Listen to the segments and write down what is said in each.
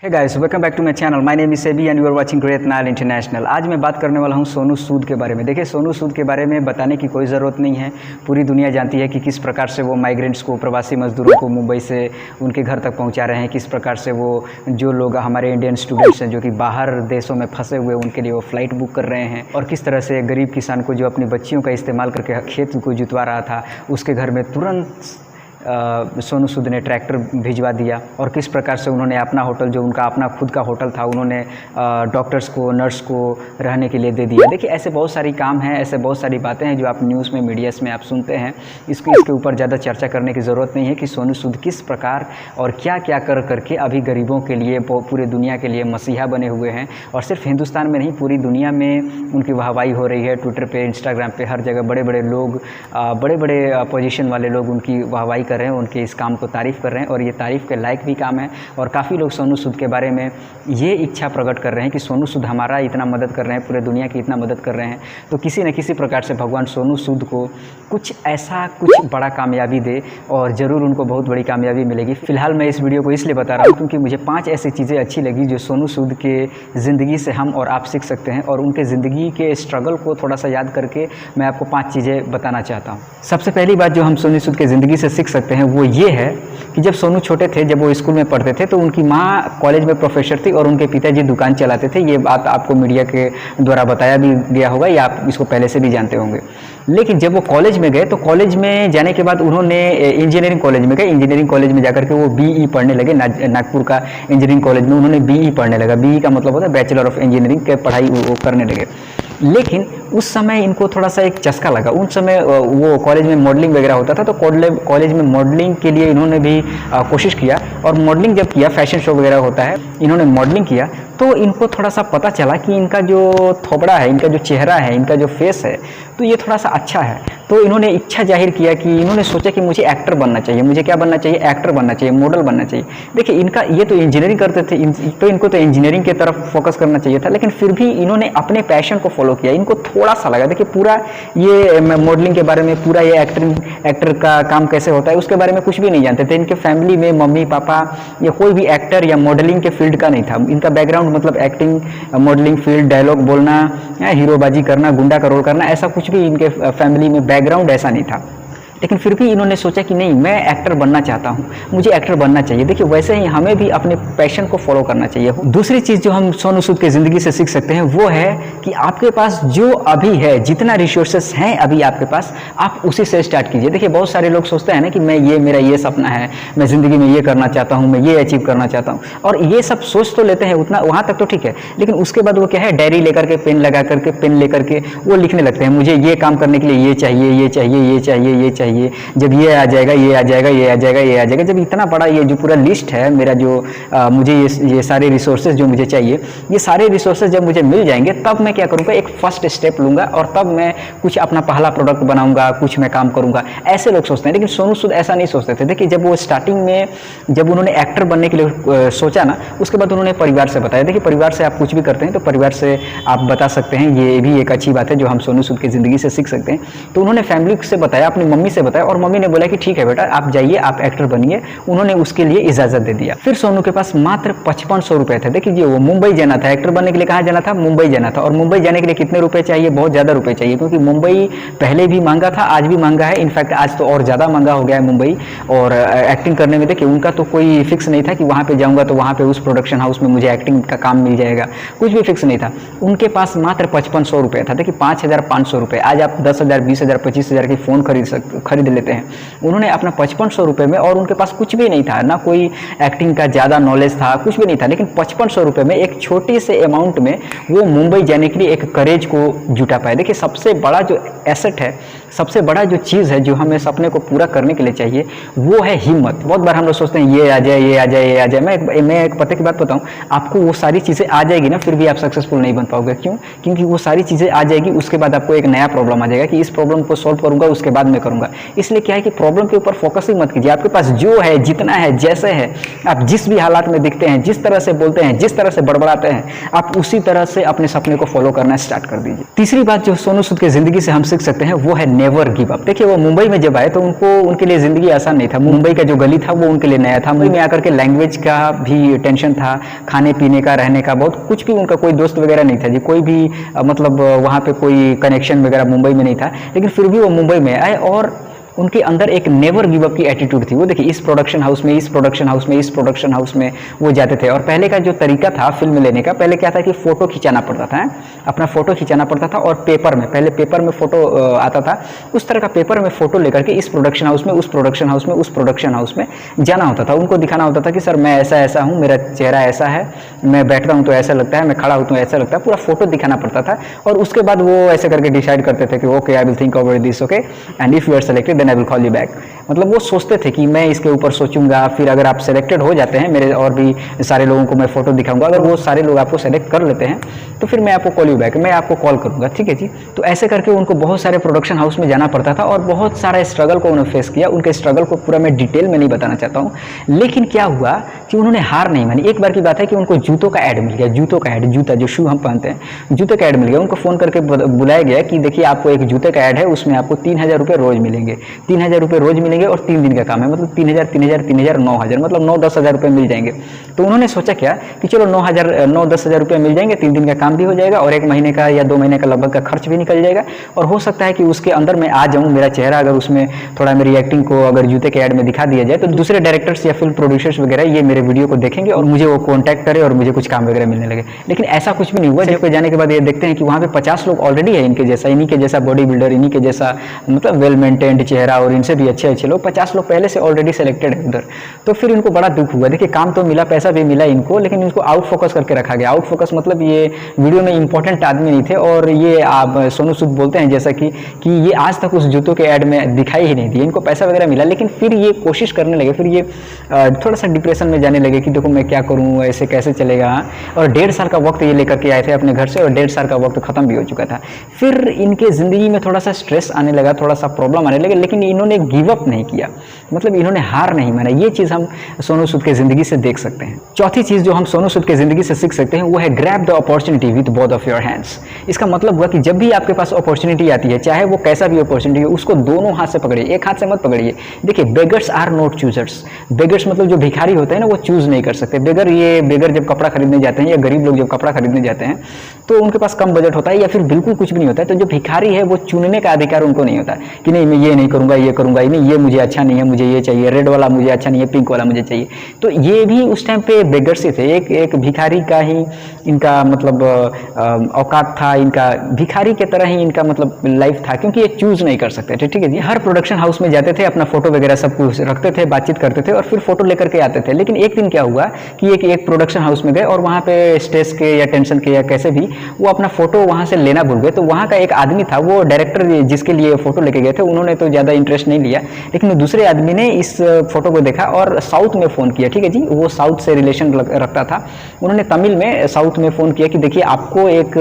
Hey guys, welcome back to my channel. My name is Sebi and you are watching great Nile international. आज मैं बात करने वाला हूं सोनू सूद के बारे में। देखिए, सोनू सूद के बारे में बताने की कोई ज़रूरत नहीं है। पूरी दुनिया जानती है कि किस प्रकार से वो माइग्रेंट्स को, प्रवासी मजदूरों को मुंबई से उनके घर तक पहुंचा रहे हैं। किस प्रकार से वो जो लोग हमारे इंडियन स्टूडेंट्स हैं जो कि बाहर देशों में फंसे हुए, उनके लिए वो फ़्लाइट बुक कर रहे हैं। और किस तरह से गरीब किसान को जो अपनी बच्चियों का इस्तेमाल करके खेत को जुतवा रहा था, उसके घर में तुरंत सोनू सूद ने ट्रैक्टर भिजवा दिया। और किस प्रकार से उन्होंने अपना होटल, जो उनका अपना खुद का होटल था, उन्होंने डॉक्टर्स को, नर्स को रहने के लिए दे दिया। देखिए, ऐसे बहुत सारी काम हैं, ऐसे बहुत सारी बातें हैं जो आप न्यूज़ में, मीडियाज़ में आप सुनते हैं। इसके ऊपर ज़्यादा चर्चा करने की ज़रूरत नहीं है कि सोनू सूद किस प्रकार और क्या क्या करके अभी गरीबों के लिए, पूरे दुनिया के लिए मसीहा बने हुए हैं। और सिर्फ हिंदुस्तान में नहीं, पूरी दुनिया में उनकी वाहवाही हो रही है। ट्विटर पे, इंस्टाग्राम पे, हर जगह बड़े बड़े लोग, बड़े बड़े पोजीशन वाले लोग उनकी वाहवाही कर रहे हैं, उनके इस काम को तारीफ़ कर रहे हैं। और ये तारीफ़ के लायक भी काम है। और काफ़ी लोग सोनू सूद के बारे में ये इच्छा प्रकट कर रहे हैं कि सोनू सूद हमारा इतना मदद कर रहे हैं, पूरे दुनिया की इतना मदद कर रहे हैं, तो किसी न किसी प्रकार से भगवान सोनू सूद को कुछ ऐसा, कुछ बड़ा कामयाबी दे। और ज़रूर उनको बहुत बड़ी कामयाबी मिलेगी। फ़िलहाल मैं इस वीडियो को इसलिए बता रहा हूँ क्योंकि मुझे 5 ऐसी चीज़ें अच्छी लगी जो सोनू सूद के ज़िंदगी से हम और आप सीख सकते हैं। और उनके ज़िंदगी के स्ट्रगल को थोड़ा सा याद करके मैं आपको 5 चीज़ें बताना चाहता हूँ। सबसे पहली बात जो हम सोनू सूद के ज़िंदगी से सीख सकते हैं वो ये है कि जब सोनू छोटे थे, जब वो स्कूल में पढ़ते थे, तो उनकी माँ कॉलेज में प्रोफेसर थी और उनके पिताजी दुकान चलाते थे। ये बात आपको मीडिया के द्वारा बताया भी गया होगा या आप इसको पहले से भी जानते होंगे। लेकिन जब वो कॉलेज में गए, तो कॉलेज में जाने के बाद उन्होंने इंजीनियरिंग कॉलेज में गए। इंजीनियरिंग कॉलेज में जाकर के वो बीई पढ़ने लगे। नागपुर का इंजीनियरिंग कॉलेज में उन्होंने बीई पढ़ने लगा। बीई का मतलब होता है बैचलर ऑफ इंजीनियरिंग के पढ़ाई वो करने लगे। लेकिन उस समय इनको थोड़ा सा एक चस्का लगा। उस समय वो कॉलेज में मॉडलिंग वगैरह होता था, तो कॉलेज में मॉडलिंग के लिए इन्होंने भी कोशिश किया। और मॉडलिंग जब किया, फैशन शो वगैरह होता है, इन्होंने मॉडलिंग किया, तो इनको थोड़ा सा पता चला कि इनका जो थोबड़ा है, इनका जो चेहरा है, इनका जो फेस है, तो ये थोड़ा सा अच्छा है। तो इन्होंने इच्छा जाहिर किया कि इन्होंने सोचा कि मुझे एक्टर बनना चाहिए। मुझे क्या बनना चाहिए? एक्टर बनना चाहिए, मॉडल बनना चाहिए। देखिए, इनका ये तो इंजीनियरिंग करते थे, तो इनको तो इंजीनियरिंग की तरफ फोकस करना चाहिए था। लेकिन फिर भी इन्होंने अपने पैशन को फॉलो किया। इनको थोड़ा सा लगा, देखिए, पूरा ये मॉडलिंग के बारे में, पूरा ये एक्टर का काम कैसे होता है, उसके बारे में कुछ भी नहीं जानते थे। इनके फैमिली में मम्मी पापा या कोई भी एक्टर या मॉडलिंग के फील्ड का नहीं था। इनका बैकग्राउंड मतलब एक्टिंग, मॉडलिंग फील्ड, डायलॉग बोलना, हीरोबाजी करना, गुंडा का रोल करना, ऐसा कुछ भी इनके फैमिली में बैकग्राउंड ऐसा नहीं था। लेकिन फिर भी इन्होंने सोचा कि नहीं, मैं एक्टर बनना चाहता हूँ, मुझे एक्टर बनना चाहिए। देखिए, वैसे ही हमें भी अपने पैशन को फॉलो करना चाहिए। दूसरी चीज़ जो हम सोनू सूद के ज़िंदगी से सीख सकते हैं वो है कि आपके पास जो अभी है, जितना रिसोर्सेस हैं अभी आपके पास, आप उसी से स्टार्ट कीजिए। देखिए, बहुत सारे लोग सोचते हैं ना कि मेरा ये सपना है, मैं ज़िंदगी में ये करना चाहता हूँ, मैं ये अचीव करना चाहता हूँ, और ये सब सोच तो लेते हैं, उतना वहाँ तक तो ठीक है। लेकिन उसके बाद वो क्या है, डायरी लेकर के, पेन लगा करके, पेन लेकर के वो लिखने लगते हैं, मुझे ये काम करने के लिए ये चाहिए, ये चाहिए, ये चाहिए, ये चाहिए, जब ये आ जाएगा, ये आ जाएगा, ये आ जाएगा, ये आ जाएगा। जब इतना बड़ा ये जो पूरा लिस्ट है मेरा, जो मुझे ये सारे रिसोर्सेज जो मुझे चाहिए, ये सारे रिसोर्सेज जब मुझे मिल जाएंगे, तब मैं क्या करूँगा, एक फर्स्ट स्टेप लूँगा और तब मैं कुछ अपना पहला प्रोडक्ट बनाऊँगा, कुछ मैं काम करूँगा। ऐसे लोग सोचते हैं। लेकिन सोनू सूद ऐसा नहीं सोचते थे। देखिए, जब वो स्टार्टिंग में, जब उन्होंने एक्टर बनने के लिए सोचा ना, उसके बाद उन्होंने परिवार से बताया। देखिए, परिवार से आप कुछ भी करते हैं तो परिवार से आप बता सकते हैं, ये भी एक अच्छी बात है जो हम सोनू सूद की ज़िंदगी से सीख सकते हैं। तो उन्होंने फैमिली से बताया, अपनी मम्मी से बताया, और मम्मी ने बोला कि ठीक है बेटा, आप जाइए, आप एक्टर बनिए। उन्होंने उसके लिए इजाज़त दे दिया। फिर सोनू के पास मात्र 5500 रुपये थे। देखिए, वो मुंबई जाना था, एक्टर बनने के लिए कहाँ जाना था? मुंबई जाना था। और मुंबई जाने के लिए कितने रुपए चाहिए? बहुत ज़्यादा रुपए चाहिए, क्योंकि मुंबई पहले भी महंगा था, आज भी महंगा है। इनफैक्ट आज तो और ज़्यादा महंगा हो गया है मुंबई। और एक्टिंग करने में देखिए, उनका तो कोई फिक्स नहीं था कि वहाँ पर जाऊँगा तो वहाँ पर उस प्रोडक्शन हाउस में मुझे एक्टिंग का काम मिल जाएगा, कुछ भी फिक्स नहीं था। उनके पास मात्र 5500 रुपये था। देखिए, 5500 रुपये, आज आप 10,000, 20,000, 25,000 की फ़ोन खरीद लेते हैं। उन्होंने अपना 5500 रुपये में, और उनके पास कुछ भी नहीं था, ना कोई एक्टिंग का ज़्यादा नॉलेज था, कुछ भी नहीं था, लेकिन 5500 रुपये में, एक छोटी से अमाउंट में वो मुंबई जाने के लिए एक करेज को जुटा पाए। देखिए, सबसे बड़ा जो एसेट है, सबसे बड़ा जो चीज़ है जो हमें सपने को पूरा करने के लिए चाहिए, वो है हिम्मत। बहुत बार हम लोग सोचते हैं ये आ जाए, ये आ जाए, ये आ जाए। मैं एक पते की बात बताऊँ आपको, वो सारी चीज़ें आ जाएगी ना, फिर भी आप सक्सेसफुल नहीं बन पाओगे। क्यों? क्योंकि वो सारी चीज़ें आ जाएगी, उसके बाद आपको एक नया प्रॉब्लम आ जाएगा कि इस प्रॉब्लम को सॉल्व करूँगा, उसके बाद मैं करूँगा। इसलिए क्या है कि प्रॉब्लम के ऊपर फोकस ही मत कीजिए। आपके पास जो है, जितना है, जैसे है, आप जिस भी हालात में दिखते हैं, जिस तरह से बोलते हैं, जिस तरह से बड़बड़ाते हैं, आप उसी तरह से अपने सपने को फॉलो करना स्टार्ट कर दीजिए। तीसरी बात जो सोनू सूद की ज़िंदगी से हम सीख सकते हैं वो है नेवर गिव अप। देखिए वो मुंबई में जब आए तो उनके लिए ज़िंदगी आसान नहीं था। मुंबई का जो गली था वो उनके लिए नया था। मुंबई में आकर के लैंग्वेज का भी टेंशन था, खाने पीने का, रहने का, बहुत कुछ भी। उनका कोई दोस्त वगैरह नहीं था जी, कोई भी मतलब वहाँ पे कोई कनेक्शन वगैरह मुंबई में नहीं था। लेकिन फिर भी वो मुंबई में आए और उनके अंदर एक नेवर गिव अप की एटीट्यूड थी। वो देखिए इस प्रोडक्शन हाउस में, इस प्रोडक्शन हाउस में, इस प्रोडक्शन हाउस में वो जाते थे। और पहले का जो तरीका था फिल्म लेने का, पहले क्या था कि फ़ोटो खिंचाना पड़ता था, अपना फ़ोटो खिंचाना पड़ता था और पेपर में, पहले पेपर में फ़ोटो आता था, उस तरह का पेपर में फ़ोटो लेकर के इस प्रोडक्शन हाउस में, उस प्रोडक्शन हाउस में, उस प्रोडक्शन हाउस में जाना होता था। उनको दिखाना होता था कि सर मैं ऐसा ऐसा हूँ, मेरा चेहरा ऐसा है, मैं बैठता हूँ तो ऐसा लगता है, मैं खड़ा हूँ तो ऐसा लगता है, पूरा फ़ोटो दिखाना पड़ता था। और उसके बाद वो ऐसे करके डिसाइड करते थे कि okay I will think over this, okay and if you are selected then I will call you back. मतलब वो सोचते थे कि मैं इसके ऊपर सोचूंगा, फिर अगर आप सेलेक्टेड हो जाते हैं, मेरे और भी सारे लोगों को मैं फोटो दिखाऊंगा, अगर वो सारे लोग आपको सेलेक्ट कर लेते हैं तो फिर मैं आपको कॉल यू बैक, मैं आपको कॉल करूंगा, ठीक है जी। तो ऐसे करके उनको बहुत सारे प्रोडक्शन हाउस में जाना पड़ता था और बहुत सारा स्ट्रगल को उन्होंने फेस किया। उनके स्ट्रगल को पूरा मैं डिटेल में नहीं बताना चाहता हूँ, लेकिन क्या हुआ कि उन्होंने हार नहीं मानी। एक बार की बात है कि उनको जूतों का ऐड मिल गया, जूतों का ऐड, जूता जो शू हम पहनते हैं, जूते का ऐड मिल गया। उनको फ़ोन करके बुलाया गया कि देखिए आपको एक जूते का ऐड है, उसमें आपको 3,000 रुपये रोज़ मिलेंगे, 3,000 रुपये रोज़ मिलेंगे और 3 दिन का काम है, मतलब 3,000 3,000 3,000 9,000, मतलब 9-10 हज़ार रुपये मिल जाएंगे। तो उन्होंने सोचा क्या कि चलो 9-10 हज़ार रुपये मिल जाएंगे, 3 दिन का काम भी हो जाएगा और 1 महीने का या 2 महीने का लगभग का खर्च भी निकल जाएगा। और हो सकता है कि उसके अंदर मैं आ जाऊँ, मेरा चेहरा अगर उसमें थोड़ा मेरी एक्टिंग को अगर जूते के ऐड में दिखा दिया जाए तो दूसरे डायरेक्टर्स या फिल्म प्रोड्यूसर्स वगैरह ये मेरे वीडियो को देखेंगे और मुझे वो कॉन्टैक्ट करे और मुझे कुछ काम वगैरह मिलने लगे। लेकिन ऐसा कुछ भी नहीं हुआ। जब जाने के बाद ये देखते हैं कि वहाँ पे 50 लोग ऑलरेडी है इनके जैसा, इन्हीं के जैसा बॉडी बिल्डर, इन्हीं के जैसा मतलब वेल मेंटेन्ड चेहरा और इनसे भी अच्छे अच्छे लोग, 50 लोग पहले से ऑलरेडी सेलेक्टेड है उधर। तो फिर इनको बड़ा दुख हुआ। देखिए काम तो मिला, पैसा भी मिला इनको, लेकिन इनको आउट फोकस करके रखा गया। आउट फोकस मतलब ये वीडियो में इंपॉर्टेंट आदमी नहीं थे और ये आप सोनू सूद बोलते हैं जैसा कि ये आज तक उस जूतों के ऐड में दिखाई ही नहीं दिए। इनको पैसा वगैरह मिला लेकिन फिर ये कोशिश करने लगे, फिर ये थोड़ा सा डिप्रेशन में जाने लगे कि देखो मैं क्या करूँ, ऐसे कैसे चलेगा। और 1.5 साल का वक्त ये लेकर के आए थे अपने घर से और 1.5 साल का वक्त खत्म भी हो चुका था। फिर इनके ज़िंदगी में थोड़ा सा स्ट्रेस आने लगा, थोड़ा सा प्रॉब्लम आने लगे, लेकिन इन्होंने गिव अप नहीं किया, मतलब इन्होंने हार नहीं माना। ये चीज़ हम सोनू सूद के ज़िंदगी से देख सकते हैं। चौथी चीज़ जो हम सोनू सूद के ज़िंदगी से सीख सकते हैं वो है grab the opportunity with both of your hands. इसका मतलब हुआ कि जब भी आपके पास अपॉर्चुनिटी आती है, चाहे वो कैसा भी अपॉर्चुनिटी हो, उसको दोनों हाथ से पकड़िए, एक हाथ से मत पकड़िए। देखिए beggars are not choosers. Beggars मतलब जो भिखारी होते हैं ना, वो चूज नहीं कर सकते। बेगर जब कपड़ा खरीदने जाते हैं या गरीब लोग जब कपड़ा खरीदने जाते हैं तो उनके पास कम बजट होता है या फिर बिल्कुल कुछ भी नहीं होता है। तो जो भिखारी है वो चुनने का अधिकार उनको नहीं होता कि नहीं मैं ये नहीं करूंगा, ये करूंगा, नहीं ये मुझे अच्छा नहीं है, मुझे ये चाहिए, रेड वाला मुझे अच्छा नहीं है, पिंक वाला मुझे चाहिए। तो ये भी उस टाइम पे बेगर्स ही थे, एक भिखारी का ही इनका मतलब औकात था, इनका भिखारी के तरह ही इनका मतलब लाइफ था, क्योंकि ये चूज नहीं कर सकते थे। ठीक है जी। हर प्रोडक्शन हाउस में जाते थे, अपना फोटो वगैरह सब कुछ रखते थे, बातचीत करते थे और फिर फोटो लेकर के आते थे। लेकिन एक दिन क्या हुआ कि एक प्रोडक्शन हाउस में गए और वहाँ पे स्ट्रेस के या टेंशन के या कैसे भी वो अपना फोटो वहाँ से लेना भूल गए। तो वहाँ का एक आदमी था, वो डायरेक्टर जिसके लिए फोटो लेके गए थे, उन्होंने तो ज़्यादा इंटरेस्ट नहीं लिया, लेकिन दूसरे आदमी ने इस फोटो को देखा और साउथ में फ़ोन किया। ठीक है जी। वो साउथ से रिलेशन रखता था। उन्होंने तमिल में साउथ में फ़ोन किया कि देखिए आपको एक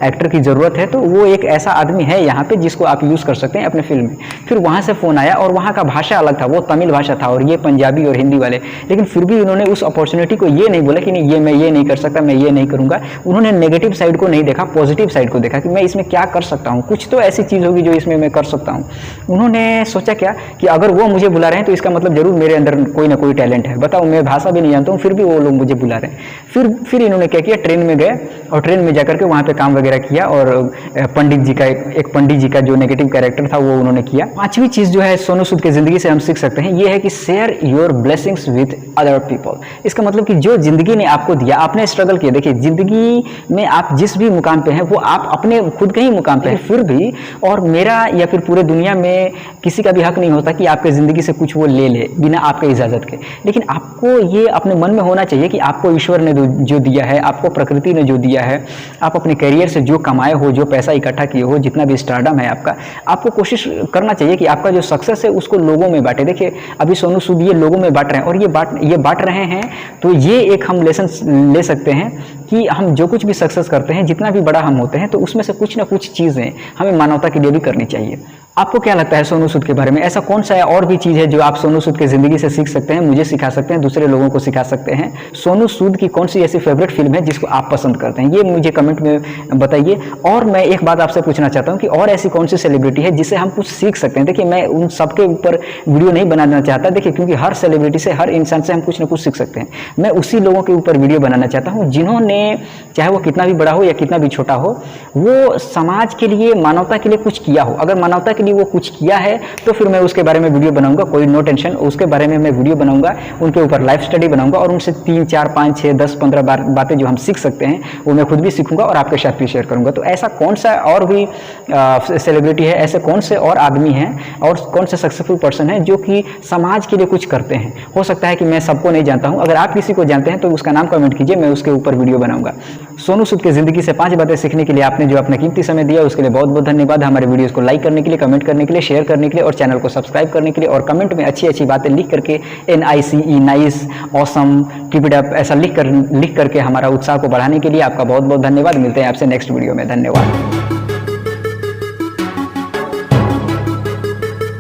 एक्टर की ज़रूरत है, तो वो एक ऐसा आदमी है यहाँ पे जिसको आप यूज़ कर सकते हैं अपने फिल्म में। फिर वहाँ से फ़ोन आया और वहाँ का भाषा अलग था, वो तमिल भाषा था और ये पंजाबी और हिंदी वाले। लेकिन फिर भी उन्होंने उस अपॉर्चुनिटी को ये नहीं बोला कि नहीं ये मैं ये नहीं कर सकता, मैं ये नहीं करूँगा। उन्होंने नेगेटिव साइड को नहीं देखा, पॉजिटिव साइड को देखा कि मैं इसमें क्या कर सकता हूँ, कुछ तो ऐसी चीज़ होगी जो इसमें मैं कर सकता हूँ। उन्होंने सोचा क्या कि अगर वो मुझे बुला रहे हैं तो इसका मतलब जरूर मेरे अंदर कोई ना कोई टैलेंट है। बताओ मैं भाषा भी नहीं जानता हूँ, फिर भी वो लोग मुझे बुला रहे हैं। फिर इन्होंने क्या किया, ट्रेन में गए और ट्रेन में जाकर के वहाँ पे काम वगैरह किया और पंडित जी का एक पंडित जी का जो नेगेटिव कैरेक्टर था वो उन्होंने किया। पांचवी चीज़ जो है सोनू सूद की ज़िंदगी से हम सीख सकते हैं ये है कि share your blessings with other people. इसका मतलब कि जो ज़िंदगी ने आपको दिया, आपने स्ट्रगल किया। देखिए ज़िंदगी में आप जिस भी मुकाम पे हैं वो आप अपने खुद के ही मुकाम पे हैं, फिर भी और मेरा या फिर पूरे दुनिया में किसी का भी हक नहीं होता कि आपके ज़िंदगी से कुछ वो ले ले बिना आपके इजाज़त के। लेकिन आपको ये अपने मन में होना चाहिए कि आपको ईश्वर ने जो दिया है, आपको प्रकृति ने जो दिया है, आप अपने करियर से जो कमाए हो, जो पैसा इकट्ठा किए हो, जितना भी स्टारडम है आपका, आपको कोशिश करना चाहिए कि आपका जो सक्सेस है उसको लोगों में बांटे। देखिए अभी सोनू सूद ये लोगों में बांट रहे हैं और ये बांट रहे हैं, तो ये एक हम लेसन ले सकते हैं कि हम जो कुछ भी सक्सेस करते हैं, जितना भी बड़ा हम होते हैं, तो उसमें से कुछ ना कुछ चीज़ें हमें मानवता के लिए भी करनी चाहिए। आपको क्या लगता है सोनू सूद के बारे में? ऐसा कौन सा है और भी चीज़ है जो आप सोनू सूद की ज़िंदगी से सीख सकते हैं, मुझे सिखा सकते हैं, दूसरे लोगों को सिखा सकते हैं? सोनू सूद की कौन सी ऐसी फेवरेट फिल्म है जिसको आप पसंद करते हैं, ये मुझे कमेंट में बताइए। और मैं एक बात आपसे पूछना चाहता हूँ कि और ऐसी कौन सी सेलिब्रिटी है जिससे हम कुछ सीख सकते हैं? देखिए, मैं उन सबके ऊपर वीडियो नहीं बनाना चाहता, देखिए, क्योंकि हर सेलिब्रिटी से, हर इंसान से हम कुछ ना कुछ सीख सकते हैं। मैं उसी लोगों के ऊपर वीडियो बनाना चाहता हूँ जिन्होंने, चाहे वो कितना भी बड़ा हो या कितना भी छोटा हो, वो समाज के लिए, मानवता के लिए कुछ किया हो। अगर मानवता के लिए वो कुछ किया है तो फिर मैं उसके बारे में वीडियो बनाऊंगा, कोई नो टेंशन, उसके बारे में मैं वीडियो बनाऊंगा, उनके ऊपर लाइफ स्टडी बनाऊंगा और उनसे 3, 4, 5, 6, 10, 15 बातें जो हम सीख सकते हैं वो मैं खुद भी सीखूंगा और आपके साथ भी शेयर करूंगा। तो ऐसा कौन सा और भी सेलिब्रिटी है, ऐसे कौन से और आदमी हैं और कौन से सक्सेसफुल पर्सन हैं जो कि समाज के लिए कुछ करते हैं? हो सकता है कि मैं सबको नहीं जानता हूं, अगर आप किसी को जानते हैं तो उसका नाम कमेंट कीजिए, मैं उसके ऊपर वीडियो बनाऊंगा। सोनू सूद की जिंदगी से 5 बातें सीखने के लिए आपने जो अपना कीमती समय दिया उसके लिए बहुत बहुत धन्यवाद। हमारे वीडियोस को लाइक करने के लिए, कमेंट करने के लिए, शेयर करने के लिए और चैनल को सब्सक्राइब करने के लिए, और कमेंट में अच्छी अच्छी बातें लिख करके NICE, nice, awesome, keep it up ऐसा लिख करके हमारा उत्साह को बढ़ाने के लिए आपका बहुत बहुत धन्यवाद। मिलते हैं आपसे नेक्स्ट वीडियो में। धन्यवाद।